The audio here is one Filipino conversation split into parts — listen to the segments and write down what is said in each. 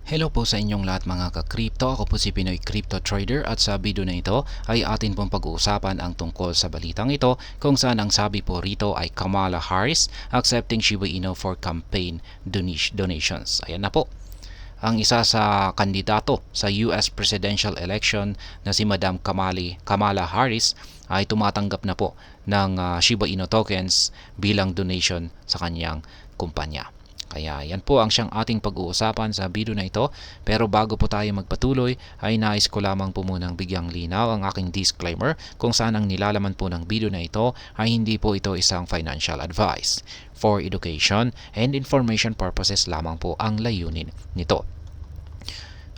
Hello po sa inyong lahat mga ka-crypto. Ako po si Pinoy Crypto Trader at sa video na ito ay atin pong pag-uusapan ang tungkol sa balitang ito kung saan ang sabi po rito ay Kamala Harris accepting Shiba Inu for campaign donations. Ayan na po. Ang isa sa kandidato sa US presidential election na si Madam Kamala Harris ay tumatanggap na po ng Shiba Inu tokens bilang donation sa kanyang kumpanya. Kaya yan po ang siyang ating pag-uusapan sa video na ito. Pero bago po tayo magpatuloy ay nais ko lamang po munang bigyang linaw ang aking disclaimer kung saan ang nilalaman po ng video na ito ay hindi po ito isang financial advice. For education and information purposes lamang po ang layunin nito.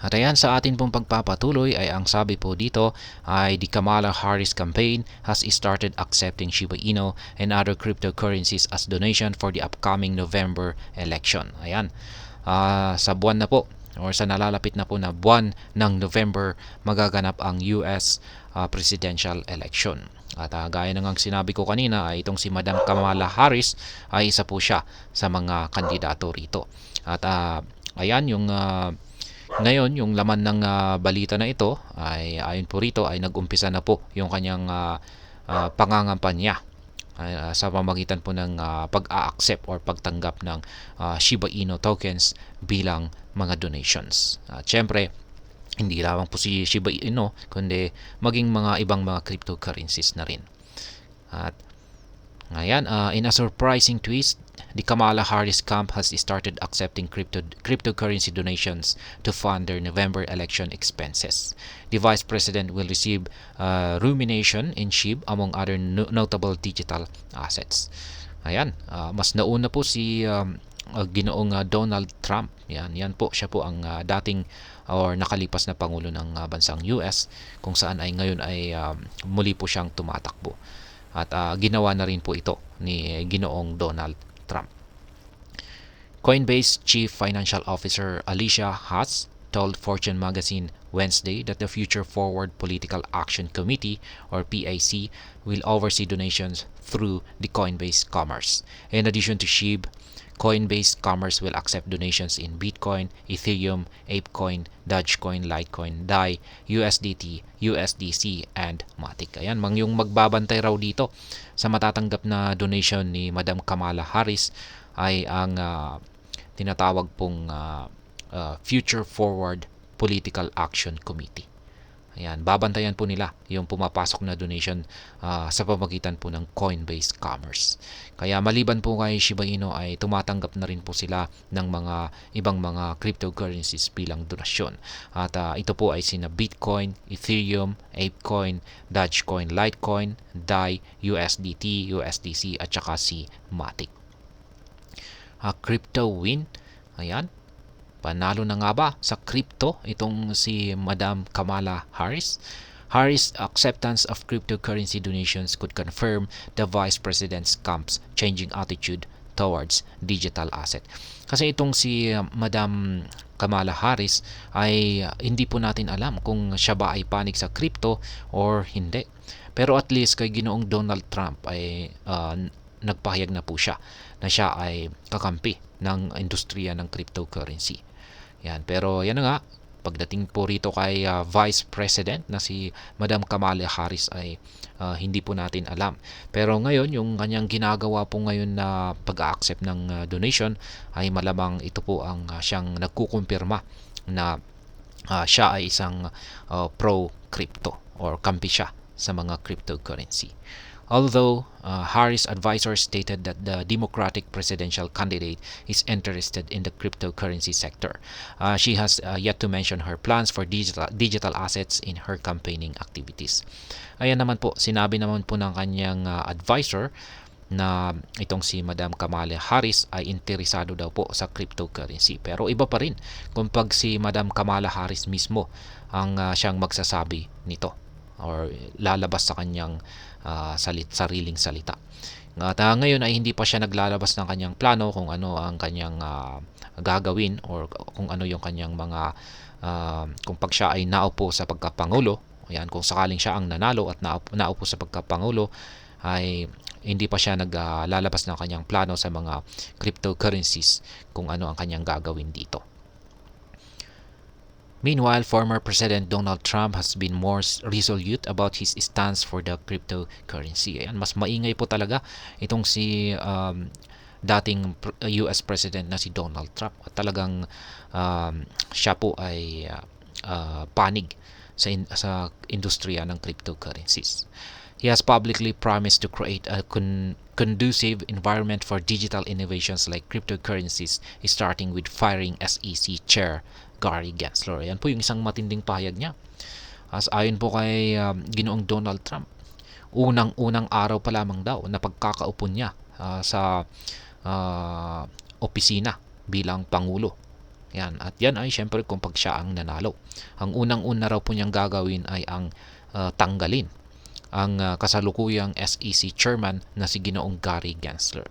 At ayan, sa atin pong pagpapatuloy ay ang sabi po dito ay the Kamala Harris campaign has started accepting Shiba Inu and other cryptocurrencies as donation for the upcoming November election. Ayan, sa buwan na po or sa nalalapit na po na buwan ng November magaganap ang US presidential election. At gaya ng sinabi ko kanina ay itong si Madam Kamala Harris ay isa po siya sa mga kandidato rito. At ayan yung ngayon, yung laman ng balita na ito ay ayon po rito ay nag-umpisa na po yung kanyang pangangampanya sa pamamagitan po ng pag-a-accept or pagtanggap ng Shiba Inu tokens bilang mga donations. At syempre, hindi lamang po si Shiba Inu kundi maging mga ibang mga cryptocurrencies na rin. At ngayon, in a surprising twist, the Kamala Harris camp has started accepting cryptocurrency donations to fund their November election expenses. The Vice President will receive rumination in SHIB among other notable digital assets. Ayan, mas nauna po si Ginoong Donald Trump. Yan po, siya po ang dating or nakalipas na pangulo ng bansang US kung saan ay ngayon ay muli po siyang tumatakbo. At ginawa na rin po ito ni Ginoong Donald Trump. Coinbase Chief Financial Officer Alicia Haas told Fortune magazine Wednesday that the Future Forward Political Action Committee or PAC will oversee donations through the Coinbase Commerce. In addition to SHIB, Coinbase Commerce will accept donations in Bitcoin, Ethereum, ApeCoin, Dogecoin, Litecoin, DAI, USDT, USDC, and Matic. Ayan, yung magbabantay raw dito sa matatanggap na donation ni Madam Kamala Harris ay ang tinatawag pong Future Forward Political Action Committee. Ayan, babantayan po nila yung pumapasok na donation sa pamamagitan po ng Coinbase Commerce. Kaya maliban po kay Shiba Inu ay tumatanggap na rin po sila ng mga ibang mga cryptocurrencies bilang donasyon. At ito po ay sina Bitcoin, Ethereum, ApeCoin, Dogecoin, Litecoin, DAI, USDT, USDC at saka si Matic. Crypto win. Ayan. Panalo na nga ba sa crypto itong si Madam Kamala Harris? Harris' acceptance of cryptocurrency donations could confirm the Vice President's camp's changing attitude towards digital asset. Kasi itong si Madam Kamala Harris ay hindi po natin alam kung siya ba ay panig sa crypto or hindi. Pero at least kay Ginoong Donald Trump ay nagpahayag na po siya na siya ay kakampi ng industriya ng cryptocurrency. Yan, pero yan na nga, pagdating po rito kay Vice President na si Madam Kamala Harris ay hindi po natin alam. Pero ngayon, yung kanyang ginagawa po ngayon na pag-accept ng donation ay malamang ito po ang siyang nagkukumpirma na siya ay isang pro-crypto or kampi siya sa mga cryptocurrency. Although Harris' advisors stated that the Democratic presidential candidate is interested in the cryptocurrency sector, she has yet to mention her plans for digital assets in her campaigning activities. Ayan naman po, sinabi naman po ng kanyang advisor na itong si Madam Kamala Harris ay interesado daw po sa cryptocurrency. Pero iba pa rin kung pag si Madam Kamala Harris mismo ang siyang magsasabi nito or lalabas sa kanyang sariling salita. At ngayon ay hindi pa siya naglalabas ng kanyang plano kung ano ang kanyang gagawin or kung ano yung kanyang mga kung pag siya ay naupo sa pagkapangulo. Ayan, kung sakaling siya ang nanalo at naupo sa pagkapangulo ay hindi pa siya naglalabas ng kanyang plano sa mga cryptocurrencies kung ano ang kanyang gagawin dito. Meanwhile, former President Donald Trump has been more resolute about his stance for the cryptocurrency. Ayan, mas maingay po talaga itong si dating US President na si Donald Trump. At talagang siya po ay panig sa industriya ng cryptocurrencies. He has publicly promised to create a conducive environment for digital innovations like cryptocurrencies, starting with firing SEC Chair Gary Gensler. Yan po yung isang matinding pahayag niya. As ayon po kay Ginoong Donald Trump, unang-unang araw pa lamang daw na pagkakaupo niya sa opisina bilang Pangulo. Yan. At yan ay syempre kung pag siya ang nanalo. Ang unang-una raw po niyang gagawin ay ang tanggalin ang kasalukuyang SEC chairman na si Ginoong Gary Gensler.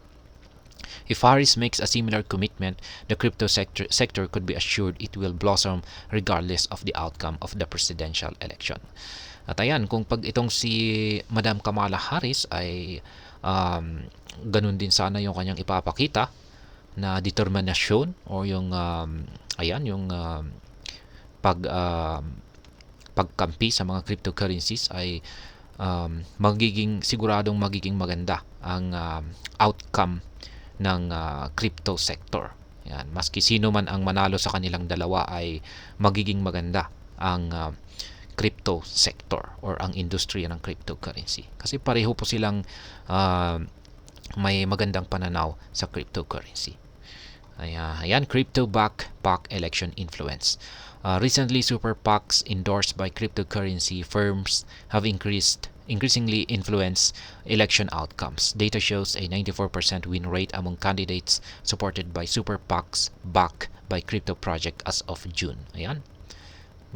If Harris makes a similar commitment, the crypto sector could be assured it will blossom regardless of the outcome of the presidential election. At ayan, kung pag itong si Madam Kamala Harris ay ganun din sana yung kanyang ipapakita na determinasyon o yung pagkampi sa mga cryptocurrencies ay siguradong magiging maganda ang outcome ng crypto sector. Yan, maski sino man ang manalo sa kanilang dalawa ay magiging maganda ang crypto sector or ang industriya ng cryptocurrency. Kasi pareho po silang may magandang pananaw sa cryptocurrency. Ayan, crypto-backed PAC election influence. Recently, super PACs endorsed by cryptocurrency firms have increasingly influenced election outcomes. Data shows a 94% win rate among candidates supported by super PACs backed by crypto project as of June. Ayan.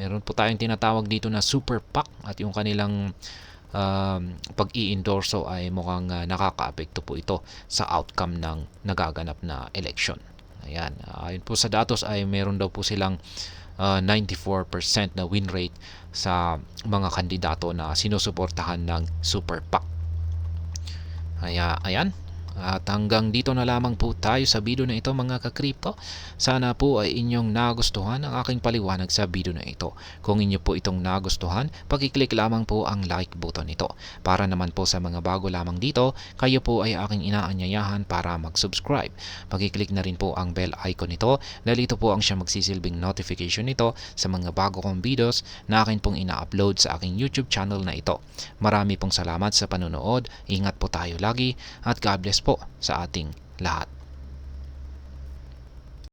Meron po tayong tinatawag dito na super PAC at yung kanilang pag-i-endorso ay mukhang nakakaapekto po ito sa outcome ng nagaganap na election. Ayan. Ayon po sa datos ay meron daw po silang 94% na win rate sa mga kandidato na sinusuportahan ng Super PAC. Ayan. At hanggang dito na lamang po tayo sa video na ito mga ka-crypto. Sana po ay inyong nagustuhan ang aking paliwanag sa video na ito. Kung inyo po itong nagustuhan, pag-click lamang po ang like button nito. Para naman po sa mga bago lamang dito, kayo po ay aking inaanyayahan para mag-subscribe. Pag-click na rin po ang bell icon nito dahil ito po ang siya magsisilbing notification nito sa mga bago kong videos na akin pong ina-upload sa aking YouTube channel na ito. Marami pong salamat sa panonood. Ingat po tayo lagi at God bless po sa ating lahat.